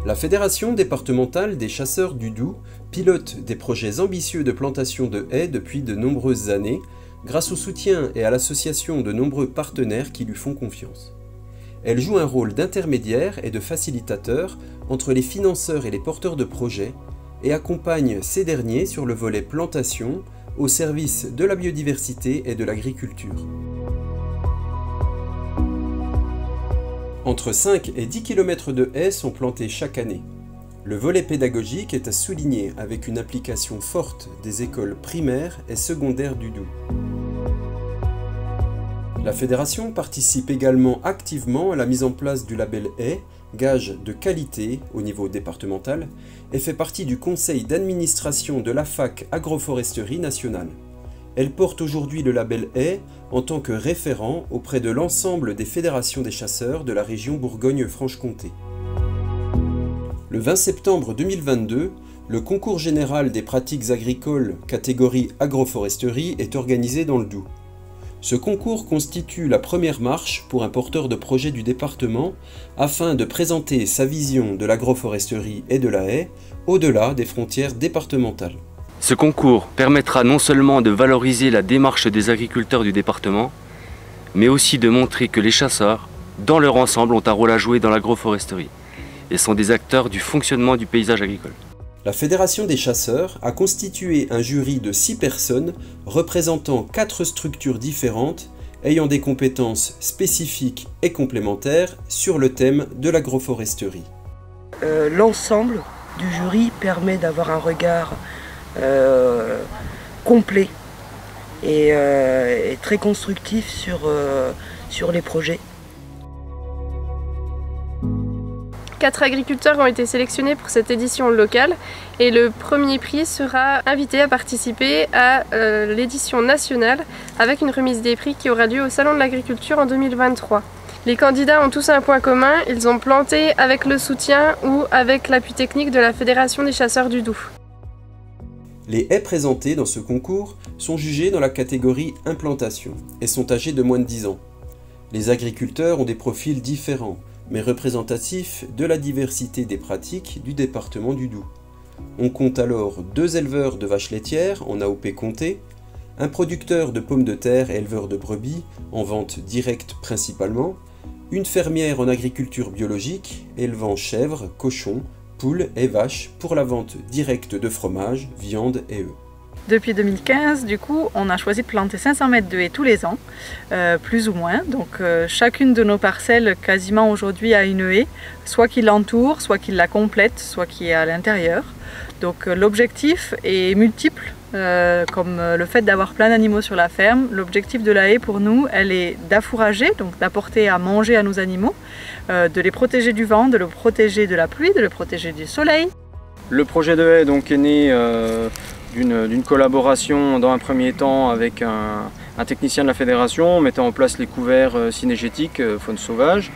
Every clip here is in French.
La Fédération départementale des chasseurs du Doubs pilote des projets ambitieux de plantation de haies depuis de nombreuses années, grâce au soutien et à l'association de nombreux partenaires qui lui font confiance. Elle joue un rôle d'intermédiaire et de facilitateur entre les financeurs et les porteurs de projets et accompagne ces derniers sur le volet plantation au service de la biodiversité et de l'agriculture. Entre 5 et 10 km de haies sont plantés chaque année. Le volet pédagogique est à souligner avec une implication forte des écoles primaires et secondaires du Doubs. La fédération participe également activement à la mise en place du label haie, gage de qualité au niveau départemental, et fait partie du conseil d'administration de la FAC Agroforesterie nationale. Elle porte aujourd'hui le label haie en tant que référent auprès de l'ensemble des fédérations des chasseurs de la région Bourgogne-Franche-Comté. Le 20 septembre 2022, le concours général des pratiques agricoles catégorie agroforesterie est organisé dans le Doubs. Ce concours constitue la première marche pour un porteur de projet du département afin de présenter sa vision de l'agroforesterie et de la haie au-delà des frontières départementales. Ce concours permettra non seulement de valoriser la démarche des agriculteurs du département, mais aussi de montrer que les chasseurs, dans leur ensemble, ont un rôle à jouer dans l'agroforesterie et sont des acteurs du fonctionnement du paysage agricole. La Fédération des chasseurs a constitué un jury de 6 personnes représentant 4 structures différentes ayant des compétences spécifiques et complémentaires sur le thème de l'agroforesterie. L'ensemble du jury permet d'avoir un regard complet et très constructif sur les projets. 4 agriculteurs ont été sélectionnés pour cette édition locale et le premier prix sera invité à participer à l'édition nationale avec une remise des prix qui aura lieu au Salon de l'Agriculture en 2023. Les candidats ont tous un point commun, ils ont planté avec le soutien ou avec l'appui technique de la Fédération des chasseurs du Doubs. Les haies présentées dans ce concours sont jugées dans la catégorie implantation et sont âgées de moins de 10 ans. Les agriculteurs ont des profils différents, mais représentatifs de la diversité des pratiques du département du Doubs. On compte alors 2 éleveurs de vaches laitières en AOP Comté, un producteur de pommes de terre et éleveur de brebis, en vente directe principalement, une fermière en agriculture biologique, élevant chèvres, cochons, poules et vaches pour la vente directe de fromage, viande et œufs. Depuis 2015, du coup, on a choisi de planter 500 mètres de haies tous les ans, plus ou moins. Donc chacune de nos parcelles, quasiment aujourd'hui, a une haie, soit qui l'entoure, soit qui la complète, soit qui est à l'intérieur. Donc l'objectif est multiple, comme le fait d'avoir plein d'animaux sur la ferme. L'objectif de la haie pour nous, elle est d'affourager, donc d'apporter à manger à nos animaux, de les protéger du vent, de les protéger de la pluie, de les protéger du soleil. Le projet de haie donc, est né d'une collaboration dans un premier temps avec un technicien de la fédération mettant en place les couverts synégétiques faune sauvage.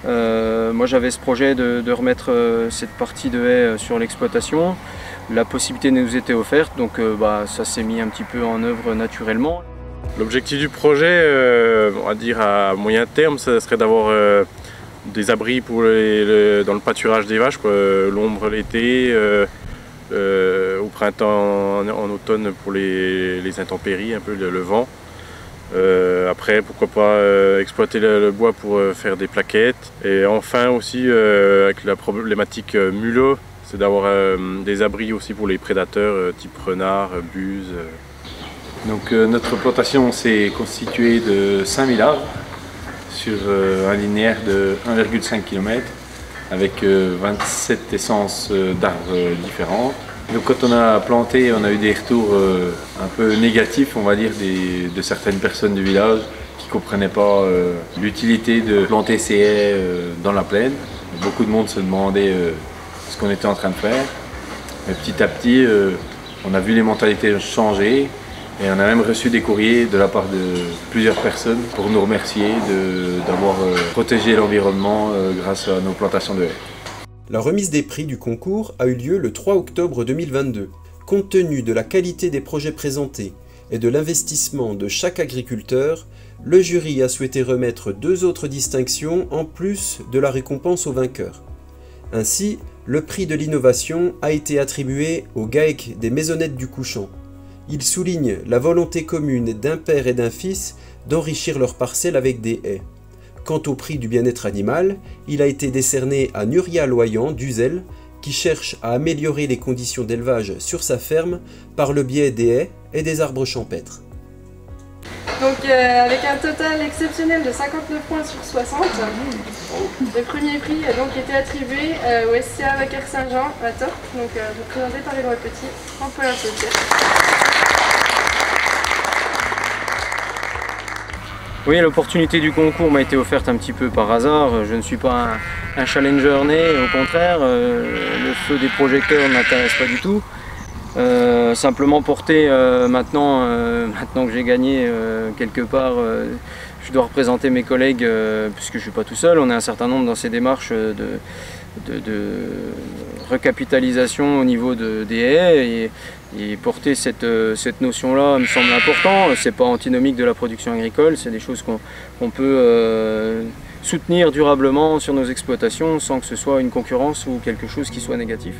Moi j'avais ce projet de remettre cette partie de haie sur l'exploitation. La possibilité nous était offerte, donc ça s'est mis un petit peu en œuvre naturellement. L'objectif du projet, on va dire à moyen terme, ça serait d'avoir des abris pour dans le pâturage des vaches, l'ombre l'été, au printemps, en automne pour les intempéries, un peu le vent. Après, pourquoi pas exploiter le bois pour faire des plaquettes. Et enfin aussi, avec la problématique mulot, c'est d'avoir des abris aussi pour les prédateurs type renard, buse. Donc notre plantation s'est constituée de 5000 arbres sur un linéaire de 1,5 km avec 27 essences d'arbres différentes. Donc quand on a planté, on a eu des retours un peu négatifs, on va dire, de certaines personnes du village qui ne comprenaient pas l'utilité de planter ces haies dans la plaine. Beaucoup de monde se demandait ce qu'on était en train de faire. Mais petit à petit, on a vu les mentalités changer et on a même reçu des courriers de la part de plusieurs personnes pour nous remercier d'avoir protégé l'environnement grâce à nos plantations de haies. La remise des prix du concours a eu lieu le 3 octobre 2022. Compte tenu de la qualité des projets présentés et de l'investissement de chaque agriculteur, le jury a souhaité remettre 2 autres distinctions en plus de la récompense aux vainqueurs. Ainsi, le prix de l'innovation a été attribué au GAEC des Maisonnettes du Couchant. Il souligne la volonté commune d'un père et d'un fils d'enrichir leurs parcelles avec des haies. Quant au prix du bien-être animal, il a été décerné à Nuria Loyan d'Uzel, qui cherche à améliorer les conditions d'élevage sur sa ferme par le biais des haies et des arbres champêtres. Donc avec un total exceptionnel de 59 points sur 60, le premier prix a donc été attribué au SCA Vacaire Saint-Jean à Torp, donc représenté par Éloi Petit, en Paulin Sauter. Oui, l'opportunité du concours m'a été offerte un petit peu par hasard. Je ne suis pas un challenger né, au contraire. Le feu des projecteurs ne m'intéresse pas du tout. Simplement porter maintenant que j'ai gagné quelque part, je dois représenter mes collègues puisque je ne suis pas tout seul. On est un certain nombre dans ces démarches de recapitalisation au niveau des haies et porter cette notion-là me semble important. C'est pas antinomique de la production agricole, c'est des choses qu'on peut soutenir durablement sur nos exploitations sans que ce soit une concurrence ou quelque chose qui soit négatif.